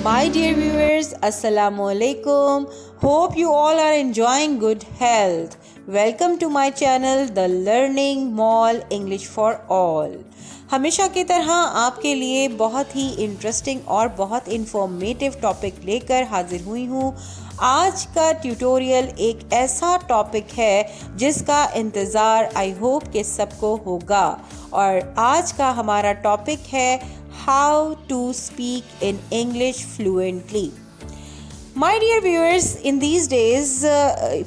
My dear viewers, Assalamu alaikum. Hope you all are enjoying good health. Welcome to my channel, The Learning Mall English for All. हमेशा की तरह आपके लिए बहुत ही interesting और बहुत इंफॉर्मेटिव टॉपिक लेकर हाजिर हुई हूँ। आज का ट्यूटोरियल एक ऐसा टॉपिक है जिसका इंतज़ार आई होप कि सबको होगा, और आज का हमारा टॉपिक है how to speak in English fluently. My dear viewers, in these days,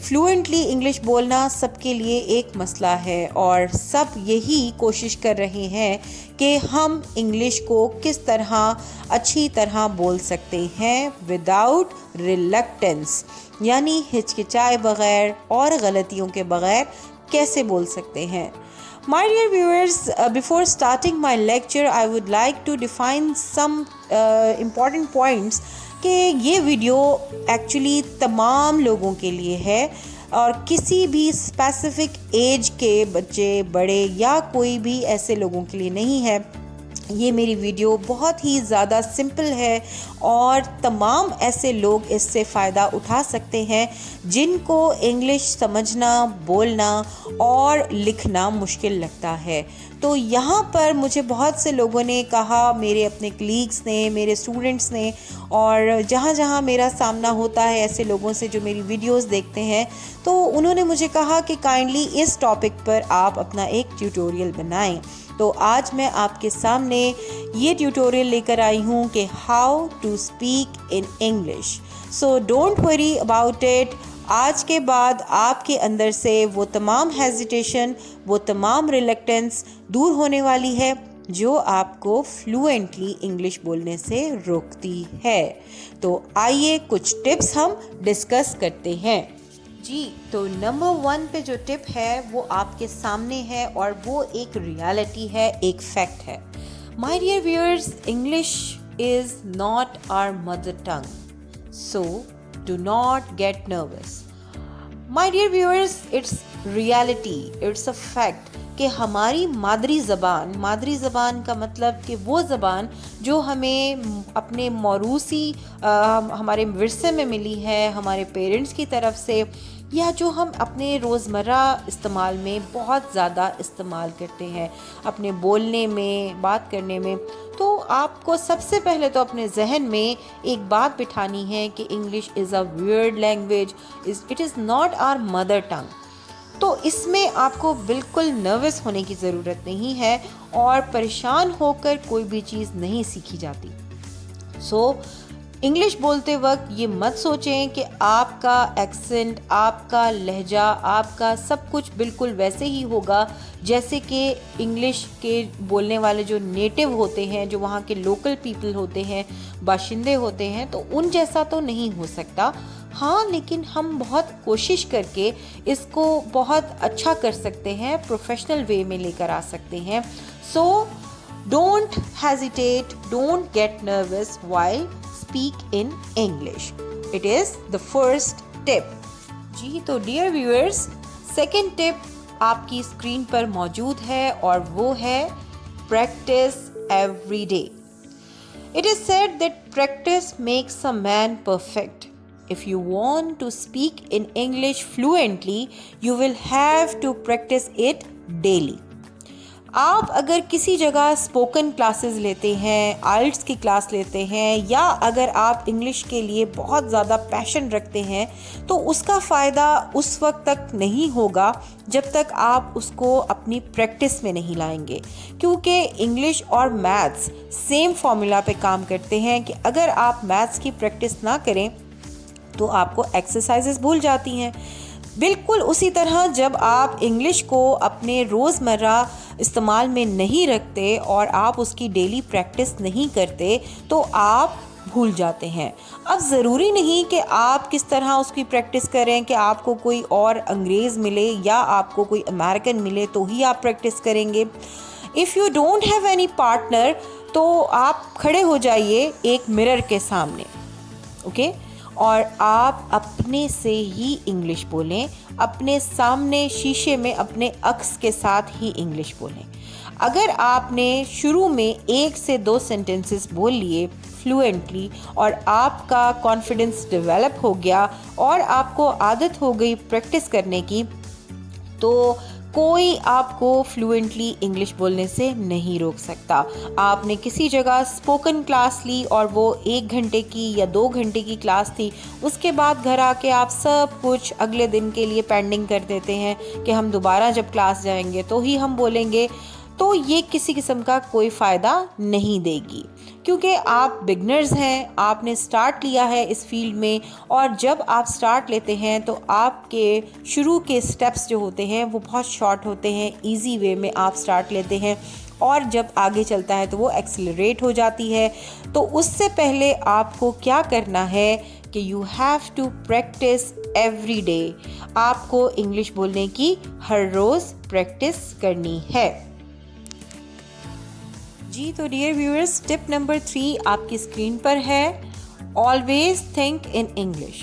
fluently English बोलना सबके लिए एक मसला है और सब यही कोशिश कर रहे हैं कि हम इंग्लिश को किस तरह अच्छी तरह बोल सकते हैं विदाउट रिलक्टेंस, यानी हिचकिचाए बग़ैर और गलतियों के बग़ैर कैसे बोल सकते हैं। My dear viewers, before starting my lecture, I would like to define some important points कि ये वीडियो एक्चुअली तमाम लोगों के लिए है और किसी भी स्पेसिफिक एज के बच्चे, बड़े या कोई भी ऐसे लोगों के लिए नहीं है। ये मेरी वीडियो बहुत ही ज़्यादा सिंपल है और तमाम ऐसे लोग इससे फ़ायदा उठा सकते हैं जिनको इंग्लिश समझना, बोलना और लिखना मुश्किल लगता है। तो यहाँ पर मुझे बहुत से लोगों ने कहा, मेरे अपने कलीग्स ने, मेरे स्टूडेंट्स ने, और जहाँ जहाँ मेरा सामना होता है ऐसे लोगों से जो मेरी वीडियोस देखते हैं, तो उन्होंने मुझे कहा कि काइंडली इस टॉपिक पर आप अपना एक ट्यूटोरियल बनाएं। तो आज मैं आपके सामने ये ट्यूटोरियल लेकर आई हूँ कि how to speak in English. So don't worry about it. आज के बाद आपके अंदर से वो तमाम हेजिटेशन, वो तमाम रिलक्टेंस दूर होने वाली है जो आपको फ्लुएंटली इंग्लिश बोलने से रोकती है। तो आइए कुछ टिप्स हम डिस्कस करते हैं। जी, तो नंबर 1 पे जो टिप है वो आपके सामने है और वो एक रियलिटी है, एक फैक्ट है। My dear viewers, English is not our mother tongue, so do not get nervous. My dear viewers, it's reality, it's a fact कि हमारी मादरी ज़बान का मतलब कि वो ज़बान जो हमें अपने मौरूसी हमारे विरसे में मिली है, हमारे पेरेंट्स की तरफ से, या जो हम अपने रोज़मर्रा इस्तेमाल में बहुत ज़्यादा इस्तेमाल करते हैं अपने बोलने में, बात करने में। तो आपको सबसे पहले तो अपने जहन में एक बात बिठानी है कि English is a weird language, it is not our mother tongue. तो इसमें आपको बिल्कुल नर्वस होने की ज़रूरत नहीं है और परेशान होकर कोई भी चीज़ नहीं सीखी जाती। सो इंग्लिश बोलते वक्त ये मत सोचें कि आपका एक्सेंट, आपका लहजा, आपका सब कुछ बिल्कुल वैसे ही होगा जैसे कि इंग्लिश के बोलने वाले जो नेटिव होते हैं, जो वहाँ के लोकल पीपल होते हैं, बाशिंदे होते हैं, तो उन जैसा तो नहीं हो सकता। हाँ, लेकिन हम बहुत कोशिश करके इसको बहुत अच्छा कर सकते हैं, प्रोफेशनल वे में लेकर आ सकते हैं। So don't hesitate, don't get nervous while speak in English. It is the first tip. जी, तो डियर व्यूअर्स, सेकेंड टिप आपकी स्क्रीन पर मौजूद है और वो है practice every day. It is said that practice makes a man perfect. If you want to speak in English fluently, you will have to practice it daily. आप अगर किसी जगह स्पोकन क्लासेस लेते हैं, आइल्ट्स की क्लास लेते हैं, या अगर आप इंग्लिश के लिए बहुत ज़्यादा पैशन रखते हैं, तो उसका फ़ायदा उस वक्त तक नहीं होगा जब तक आप उसको अपनी प्रैक्टिस में नहीं लाएंगे, क्योंकि इंग्लिश और मैथ्स सेम फॉर्मूला पे काम करते हैं कि अगर आप मैथ्स की प्रैक्टिस ना करें तो आपको एक्सरसाइजेस भूल जाती हैं। बिल्कुल उसी तरह जब आप इंग्लिश को अपने रोज़मर्रा इस्तेमाल में नहीं रखते और आप उसकी डेली प्रैक्टिस नहीं करते तो आप भूल जाते हैं। अब ज़रूरी नहीं कि आप किस तरह उसकी प्रैक्टिस करें कि आपको कोई और अंग्रेज़ मिले या आपको कोई अमेरिकन मिले तो ही आप प्रैक्टिस करेंगे। If you don't have any partner, तो आप खड़े हो जाइए एक मिरर के सामने, ओके, और आप अपने से ही इंग्लिश बोलें, अपने सामने शीशे में अपने अक्स के साथ ही इंग्लिश बोलें। अगर आपने शुरू में 1 से 2 सेंटेंसेस बोल लिए फ्लुएंटली और आपका कॉन्फिडेंस डेवलप हो गया और आपको आदत हो गई प्रैक्टिस करने की, तो कोई आपको फ्लुएंटली इंग्लिश बोलने से नहीं रोक सकता। आपने किसी जगह स्पोकन क्लास ली और वो 1 घंटे की या 2 घंटे की क्लास थी, उसके बाद घर आके आप सब कुछ अगले दिन के लिए पेंडिंग कर देते हैं कि हम दोबारा जब क्लास जाएंगे तो ही हम बोलेंगे, तो ये किसी किस्म का कोई फ़ायदा नहीं देगी, क्योंकि आप बिगनर्स हैं, आपने स्टार्ट लिया है इस फील्ड में। और जब आप स्टार्ट लेते हैं तो आपके शुरू के स्टेप्स जो होते हैं वो बहुत शॉर्ट होते हैं, इजी वे में आप स्टार्ट लेते हैं और जब आगे चलता है तो वो एक्सेलरेट हो जाती है। तो उससे पहले आपको क्या करना है कि you have to practice every day. आपको इंग्लिश बोलने की हर रोज़ प्रैक्टिस करनी है। जी तो डियर व्यूअर्स, टिप नंबर 3 आपकी स्क्रीन पर है। Always think in English.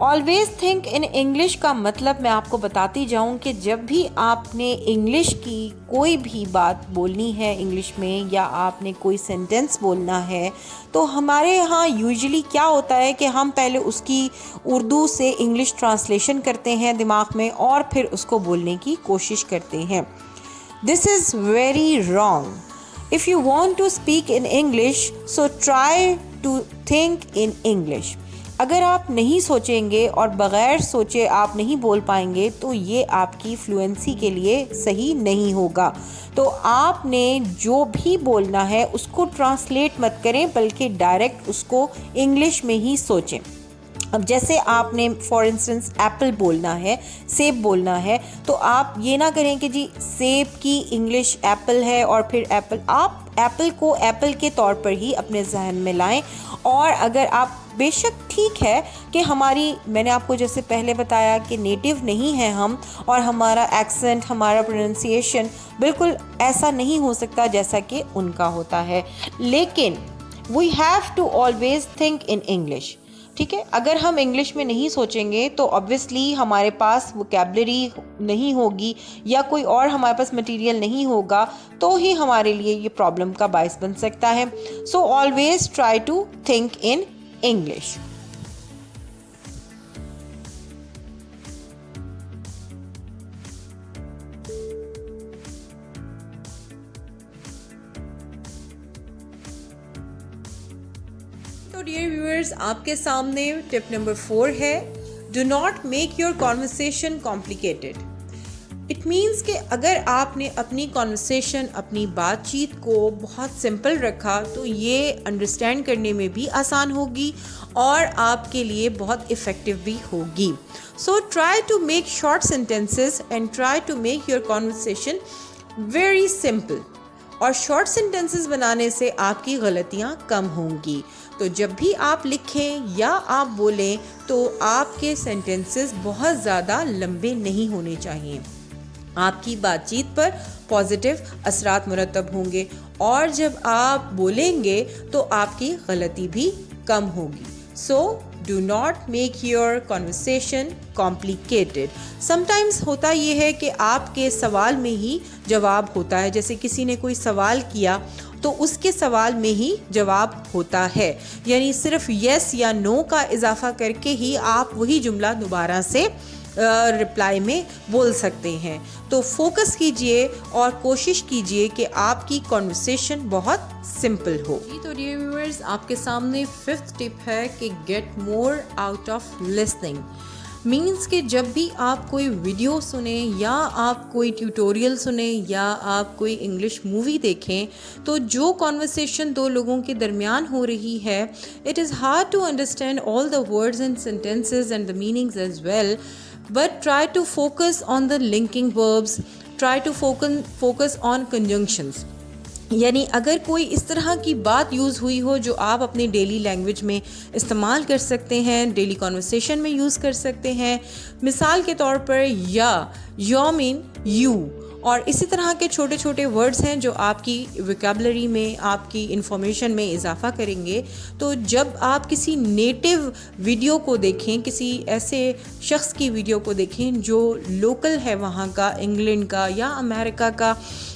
Always think in English का मतलब मैं आपको बताती जाऊं कि जब भी आपने इंग्लिश की कोई भी बात बोलनी है इंग्लिश में, या आपने कोई सेंटेंस बोलना है, तो हमारे यहाँ यूजुअली क्या होता है कि हम पहले उसकी उर्दू से इंग्लिश ट्रांसलेशन करते हैं दिमाग में और फिर उसको बोलने की कोशिश करते हैं। This is very wrong. If you want to speak in English, so try to think in English. अगर आप नहीं सोचेंगे और बग़ैर सोचे आप नहीं बोल पाएंगे तो ये आपकी फ्लुएंसी के लिए सही नहीं होगा। तो आपने जो भी बोलना है उसको ट्रांसलेट मत करें, बल्कि डायरेक्ट उसको इंग्लिश में ही सोचें। अब जैसे आपने फॉर इंस्टेंस एप्पल बोलना है, सेब बोलना है, तो आप ये ना करें कि जी सेब की इंग्लिश एप्पल है और फिर एप्पल। आप एप्पल को एप्पल के तौर पर ही अपने जहन में लाएं। और अगर आप, बेशक ठीक है कि मैंने आपको जैसे पहले बताया कि नेटिव नहीं है हम, और हमारा एक्सेंट, हमारा प्रोनाउंसिएशन बिल्कुल ऐसा नहीं हो सकता जैसा कि उनका होता है, लेकिन we have to always think in English. ठीक है, अगर हम इंग्लिश में नहीं सोचेंगे तो ऑब्वियसली हमारे पास वोकैबुलरी नहीं होगी या कोई और हमारे पास मटेरियल नहीं होगा, तो ही हमारे लिए ये प्रॉब्लम का बायस बन सकता है। So always try to think in English. तो डियर व्यूअर्स, आपके सामने टिप नंबर 4 है, do not make your conversation complicated. It means कि अगर आपने अपनी कॉन्वर्सेशन, अपनी बातचीत को बहुत सिंपल रखा तो ये अंडरस्टैंड करने में भी आसान होगी और आपके लिए बहुत इफ़ेक्टिव भी होगी। So try to make short sentences and try to make your conversation very simple. और शॉर्ट सेंटेंसेस बनाने से आपकी गलतियाँ कम होंगी। तो जब भी आप लिखें या आप बोलें तो आपके सेंटेंसेस बहुत ज़्यादा लंबे नहीं होने चाहिए। आपकी बातचीत पर पॉजिटिव असरात मुरतब होंगे और जब आप बोलेंगे तो आपकी गलती भी कम होगी। सो do not make your conversation complicated. Sometimes होता ये है कि आपके सवाल में ही जवाब होता है, जैसे किसी ने कोई सवाल किया तो उसके सवाल में ही जवाब होता है, यानी सिर्फ यस या नो का इजाफा करके ही आप वही जुमला दोबारा से रिप्लाई में बोल सकते हैं। तो फोकस कीजिए और कोशिश कीजिए कि आपकी कॉन्वर्सेशन बहुत सिंपल हो। जी तो डियर व्यूअर्स, आपके सामने 5th टिप है कि gate more out of listening. Means कि जब भी आप कोई वीडियो सुने या आप कोई ट्यूटोरियल सुने या आप कोई इंग्लिश मूवी देखें, तो जो कॉन्वर्सेशन 2 लोगों के दरमियान हो रही है, it is hard to understand all the words and sentences and the meanings as well, but try to focus on the linking verbs, try to focus on conjunctions। यानी अगर कोई इस तरह की बात यूज़ हुई हो जो आप अपने डेली लैंग्वेज में इस्तेमाल कर सकते हैं, डेली कॉन्वर्सेशन में यूज़ कर सकते हैं, मिसाल के तौर पर या मीन यू, और इसी तरह के छोटे छोटे वर्ड्स हैं जो आपकी वोकैबुलरी में, आपकी इंफॉर्मेशन में इजाफा करेंगे। तो जब आप किसी नेटिव वीडियो को देखें, किसी ऐसे शख्स की वीडियो को देखें जो लोकल है वहाँ का, इंग्लैंड का या अमेरिका का,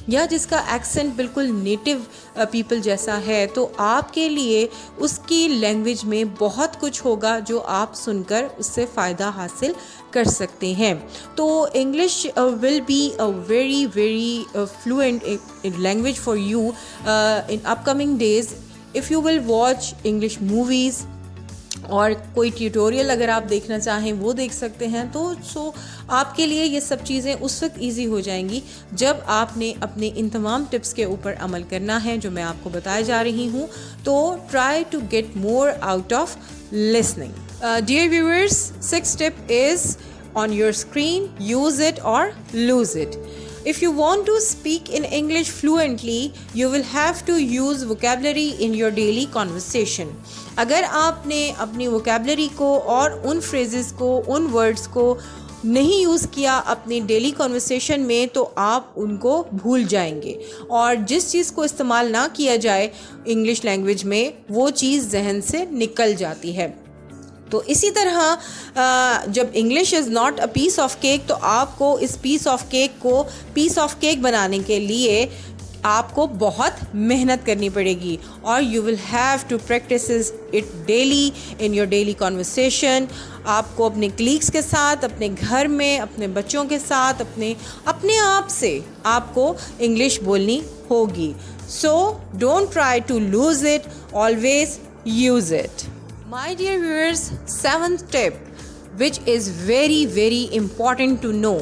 या जिसका एक्सेंट बिल्कुल नेटिव पीपल जैसा है, तो आपके लिए उसकी लैंग्वेज में बहुत कुछ होगा जो आप सुनकर उससे फ़ायदा हासिल कर सकते हैं। तो English will be a very very fluent language for you in upcoming days if you will watch English movies, और कोई ट्यूटोरियल अगर आप देखना चाहें वो देख सकते हैं। तो आपके लिए ये सब चीज़ें उस वक्त ईजी हो जाएंगी जब आपने अपने इन तमाम टिप्स के ऊपर अमल करना है जो मैं आपको बताए जा रही हूँ। तो try to get more out of listening. Dear viewers, 6th tip is on your screen, use it or lose it. If you want to speak in English fluently, you will have to use vocabulary in your daily conversation. अगर आपने अपनी vocabulary को और उन phrases को, उन words को नहीं यूज़ किया अपनी डेली कॉन्वर्सेशन में, तो आप उनको भूल जाएंगे, और जिस चीज़ को इस्तेमाल ना किया जाए इंग्लिश लैंग्वेज में वो चीज़ जहन से निकल जाती है। तो इसी तरह जब English is not a piece of cake, तो आपको इस पीस ऑफ केक को पीस ऑफ केक बनाने के लिए आपको बहुत मेहनत करनी पड़ेगी, और you will have to practice it daily in your daily conversation. आपको अपने कलीग्स के साथ, अपने घर में, अपने बच्चों के साथ, अपने आप से आपको इंग्लिश बोलनी होगी। So don't try to lose it, always use it. My dear viewers, 7th tip, which is very very important to know,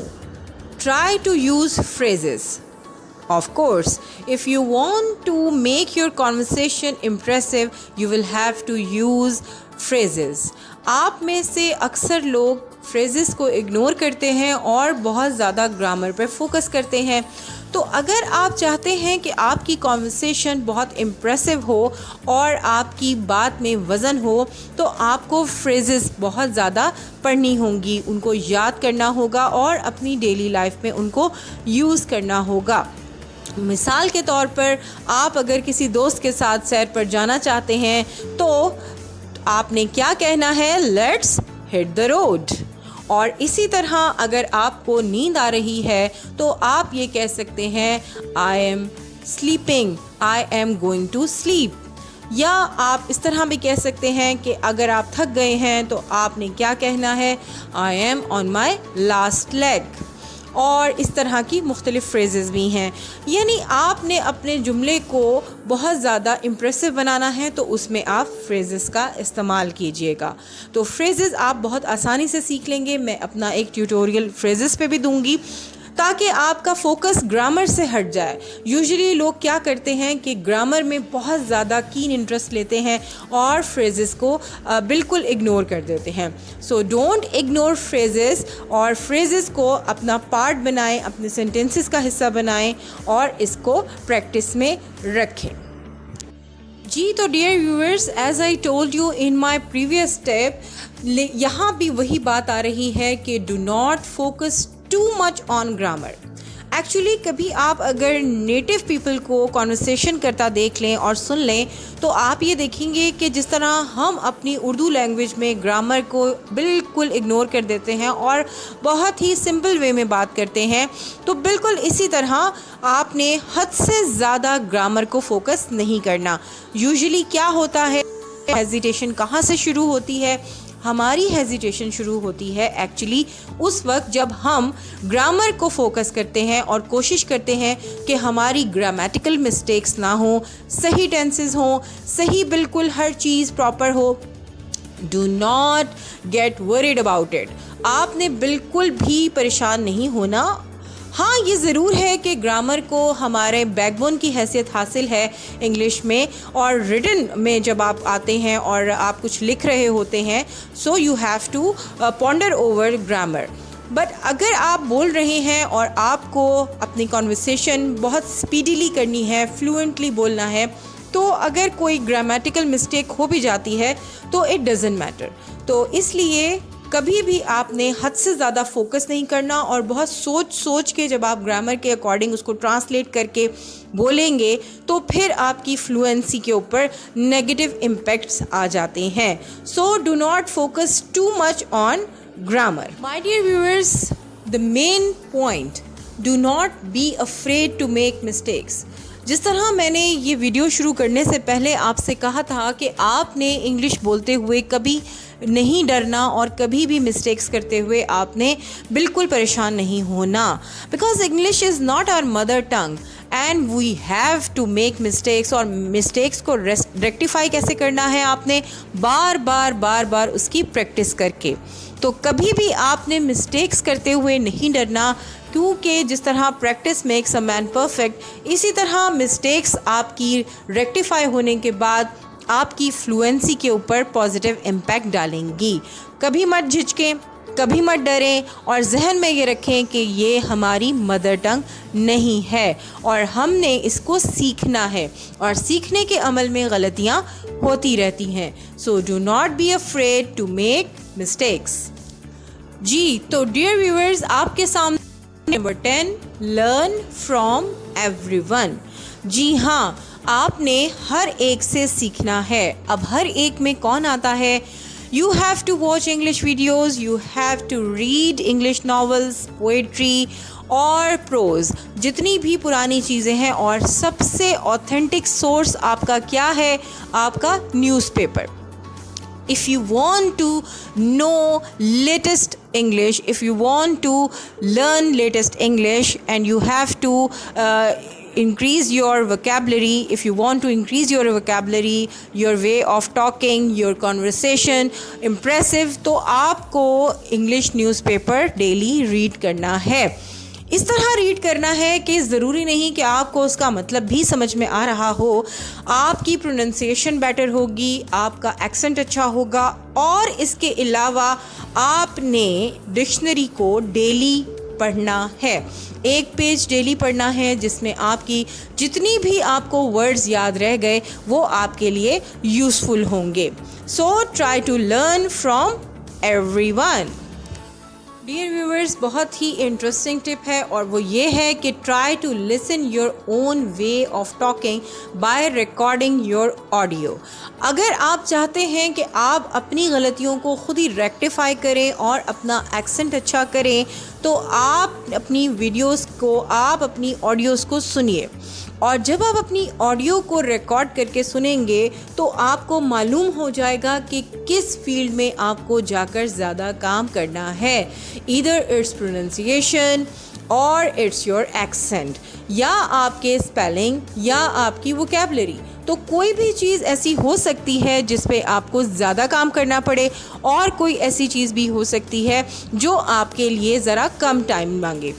try to use phrases. Of course, if you want to make your conversation impressive, you will have to use phrases. आप में से अक्सर लोग phrases को ignore करते हैं और बहुत ज़्यादा ग्रामर पे फोकस करते हैं। तो अगर आप चाहते हैं कि आपकी कॉन्वर्सेशन बहुत इम्प्रेसिव हो और आपकी बात में वज़न हो, तो आपको फ्रेजेस बहुत ज़्यादा पढ़नी होंगी, उनको याद करना होगा और अपनी डेली लाइफ में उनको यूज़ करना होगा। मिसाल के तौर पर, आप अगर किसी दोस्त के साथ सैर पर जाना चाहते हैं तो आपने क्या कहना है? Let's hit the road. और इसी तरह अगर आपको नींद आ रही है तो आप ये कह सकते हैं I am sleeping, I am going to sleep. या आप इस तरह भी कह सकते हैं कि अगर आप थक गए हैं तो आपने क्या कहना है? I am on my last leg. और इस तरह की मुख्तलिफ़ फ्रेजेस भी हैं। यानी आपने अपने जुमले को बहुत ज़्यादा इम्प्रेसिव बनाना है तो उसमें आप फ्रेजेस का इस्तेमाल कीजिएगा। तो फ्रेजेस आप बहुत आसानी से सीख लेंगे। मैं अपना एक ट्यूटोरियल फ्रेजेस पे भी दूंगी ताकि आपका फोकस ग्रामर से हट जाए। यूजुअली लोग क्या करते हैं कि ग्रामर में बहुत ज़्यादा कीन इंटरेस्ट लेते हैं और फ्रेजेस को बिल्कुल इग्नोर कर देते हैं। सो डोंट इग्नोर फ्रेजेस, और फ्रेजेस को अपना पार्ट बनाएं, अपने सेंटेंसेस का हिस्सा बनाएं और इसको प्रैक्टिस में रखें। जी, तो dear viewers, as I told you in my previous tip, यहाँ भी वही बात आ रही है कि do not focus too much on grammar. Actually कभी आप अगर नेटिव पीपल को कॉन्वर्सेशन करता देख लें और सुन लें तो आप ये देखेंगे कि जिस तरह हम अपनी उर्दू लैंग्वेज में ग्रामर को बिल्कुल इग्नोर कर देते हैं और बहुत ही सिंपल वे में बात करते हैं, तो बिल्कुल इसी तरह आपने हद से ज़्यादा ग्रामर को फोकस नहीं करना। यूजुअली क्या होता है, हेजिटेशन कहाँ से शुरू होती है? हमारी हेजिटेशन शुरू होती है एक्चुअली उस वक्त जब हम ग्रामर को फोकस करते हैं और कोशिश करते हैं कि हमारी ग्रामेटिकल मिस्टेक्स ना हो, सही टेंसेस हो, सही बिल्कुल हर चीज़ प्रॉपर हो। Do not gate worried about it. आपने बिल्कुल भी परेशान नहीं होना। हाँ, ये ज़रूर है कि ग्रामर को हमारे बैकबोन की हैसियत हासिल है इंग्लिश में, और रिटन में जब आप आते हैं और आप कुछ लिख रहे होते हैं, so you have to ponder over grammar. But अगर आप बोल रहे हैं और आपको अपनी कॉन्वर्सेशन बहुत स्पीडीली करनी है, फ्लुएंटली बोलना है, तो अगर कोई ग्रामेटिकल मिस्टेक हो भी जाती है तो इट डज़न्ट मैटर। तो इसलिए कभी भी आपने हद से ज़्यादा फोकस नहीं करना, और बहुत सोच के जब आप ग्रामर के अकॉर्डिंग उसको ट्रांसलेट करके बोलेंगे तो फिर आपकी फ्लुएंसी के ऊपर नेगेटिव इम्पैक्ट्स आ जाते हैं। So do not focus too much on grammar. My dear viewers, the main point do not be afraid to make mistakes. जिस तरह मैंने ये वीडियो शुरू करने से पहले आपसे कहा था कि आपने इंग्लिश बोलते हुए कभी नहीं डरना और कभी भी मिस्टेक्स करते हुए आपने बिल्कुल परेशान नहीं होना, because English is not our mother tongue and we have to make mistakes. और मिस्टेक्स को रेक्टिफाई कैसे करना है, आपने बार बार उसकी प्रैक्टिस करके। तो कभी भी आपने मिस्टेक्स करते हुए नहीं डरना, क्योंकि जिस तरह practice makes a man perfect, इसी तरह मिस्टेक्स आपकी रेक्टिफाई होने के बाद आपकी फ्लुएंसी के ऊपर पॉजिटिव इम्पैक्ट डालेंगी। कभी मत झिझकें, कभी मत डरें और जहन में ये रखें कि ये हमारी मदर टंग नहीं है और हमने इसको सीखना है और सीखने के अमल में गलतियाँ होती रहती हैं। So do not be afraid to make mistakes. जी तो डियर व्यूअर्स, आपके सामने नंबर 10, लर्न फ्रॉम एवरीवन। जी हाँ, आपने हर एक से सीखना है। अब हर एक में कौन आता है? You have to watch English videos, you have to read English novels, poetry और प्रोज, जितनी भी पुरानी चीज़ें हैं। और सबसे ऑथेंटिक सोर्स आपका क्या है? आपका newspaper. If you want to know latest English, if you want to learn latest English and you have to increase your vocabulary, if you want to increase your vocabulary, your way of talking, your conversation impressive, तो आपको English newspaper daily read करना है। इस तरह read करना है कि ज़रूरी नहीं कि आपको उसका मतलब भी समझ में आ रहा हो, आपकी प्रोनंसिएशन बेटर होगी, आपका एक्सेंट अच्छा होगा और इसके अलावा आपने डिक्शनरी को डेली पढ़ना है। एक पेज डेली पढ़ना है जिसमें आपकी जितनी भी आपको वर्ड्स याद रह गए वो आपके लिए यूज़फुल होंगे। So try to learn from everyone. Dear viewers, बहुत ही इंटरेस्टिंग टिप है और वो ये है कि try to listen your own way of talking by recording your audio. अगर आप चाहते हैं कि आप अपनी गलतियों को खुद ही रेक्टिफाई करें और अपना एक्सेंट अच्छा करें, तो आप अपनी वीडियोस को, आप अपनी ऑडियोज़ को सुनिए। और जब आप अपनी ऑडियो को रिकॉर्ड करके सुनेंगे तो आपको मालूम हो जाएगा कि किस फील्ड में आपको जाकर ज़्यादा काम करना है। ईदर इट्स प्रोनंसिएशन और इट्स योर एक्सेंट, या आपके स्पेलिंग या आपकी वोकैबुलरी। तो कोई भी चीज़ ऐसी हो सकती है जिस पे आपको ज़्यादा काम करना पड़े और कोई ऐसी चीज़ भी हो सकती है जो आपके लिए ज़रा कम टाइम मांगे।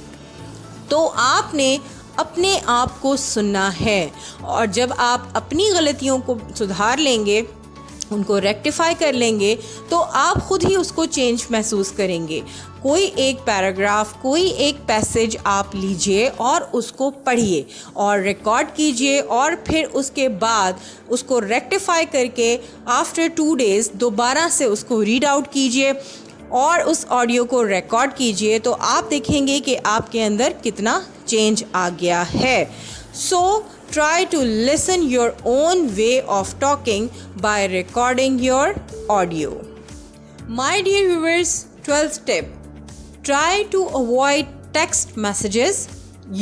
तो आपने अपने आप को सुनना है और जब आप अपनी गलतियों को सुधार लेंगे, उनको रेक्टिफाई कर लेंगे, तो आप खुद ही उसको चेंज महसूस करेंगे। कोई एक पैराग्राफ, कोई एक पैसेज आप लीजिए और उसको पढ़िए और रिकॉर्ड कीजिए और फिर उसके बाद उसको रेक्टिफाई करके आफ्टर 2 डेज़ दोबारा से उसको रीड आउट कीजिए और उस ऑडियो को रिकॉर्ड कीजिए। तो आप देखेंगे कि आपके अंदर कितना चेंज आ गया है। सो try to listen your own way of talking by recording your audio. My dear viewers, 12th tip, try to avoid text messages,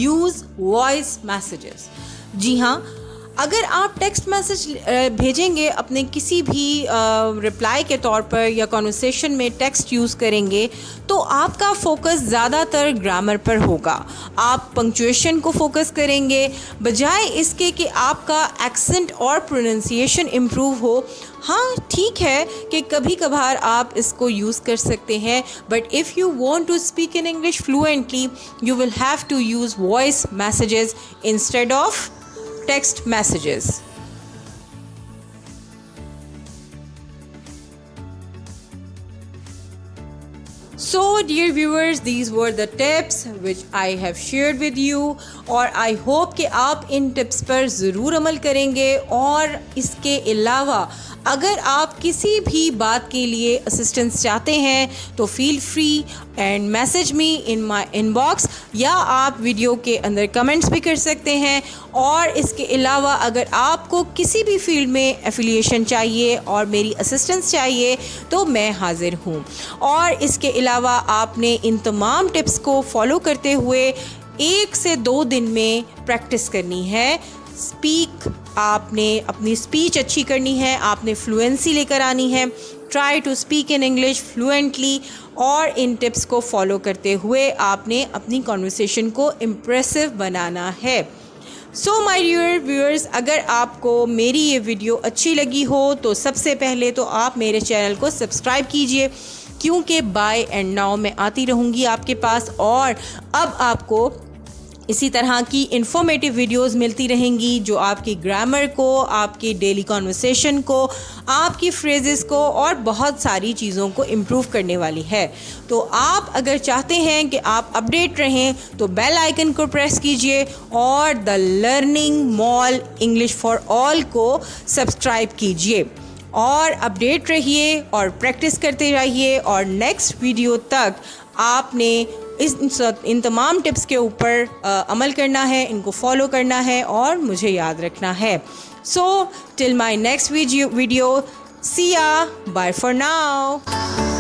use voice messages. जी हाँ, अगर आप टेक्स्ट मैसेज भेजेंगे अपने किसी भी रिप्लाई के तौर पर या कॉन्वर्सेशन में टेक्स्ट यूज़ करेंगे, तो आपका फोकस ज़्यादातर ग्रामर पर होगा। आप पंक्चुएशन को फोकस करेंगे बजाय इसके कि आपका एक्सेंट और प्रोनंसिएशन इम्प्रूव हो। हाँ, ठीक है कि कभी कभार आप इसको यूज़ कर सकते हैं, but if you want to speak in English fluently you will have to use voice messages instead of text messages. So dear viewers, these were the tips which I have shared with you और I hope कि आप इन tips पर ज़रूर अमल करेंगे। और इसके अलावा अगर आप किसी भी बात के लिए असिस्टेंस चाहते हैं तो feel free and message me in my inbox, या आप वीडियो के अंदर कमेंट्स भी कर सकते हैं। और इसके अलावा अगर आपको किसी भी फील्ड में एफिलिएशन चाहिए और मेरी असिस्टेंस चाहिए तो मैं हाज़िर हूँ। और इसके अलावा आपने इन तमाम टिप्स को फॉलो करते हुए 1 से 2 दिन में प्रैक्टिस करनी है। स्पीक, आपने अपनी स्पीच अच्छी करनी है, आपने फ्लुएंसी लेकर आनी है। Try to speak in English fluently और इन टिप्स को फॉलो करते हुए आपने अपनी कॉन्वर्सेशन को इम्प्रेसिव बनाना है। सो माय डियर व्यूअर्स, अगर आपको मेरी ये वीडियो अच्छी लगी हो तो सबसे पहले तो आप मेरे चैनल को सब्सक्राइब कीजिए, क्योंकि बाय एंड नाउ मैं आती रहूँगी आपके पास और अब आपको इसी तरह की इन्फॉर्मेटिव वीडियोस मिलती रहेंगी जो आपकी ग्रामर को, आपकी डेली कॉन्वर्सेशन को, आपकी फ्रेजेस को और बहुत सारी चीज़ों को इम्प्रूव करने वाली है। तो आप अगर चाहते हैं कि आप अपडेट रहें तो बेल आइकन को प्रेस कीजिए और the learning mall English for all को सब्सक्राइब कीजिए और अपडेट रहिए और प्रैक्टिस करते रहिए। और नेक्स्ट वीडियो तक आपने इन तमाम टिप्स के ऊपर अमल करना है, इनको फॉलो करना है और मुझे याद रखना है। So till my next video, see ya, bye for now.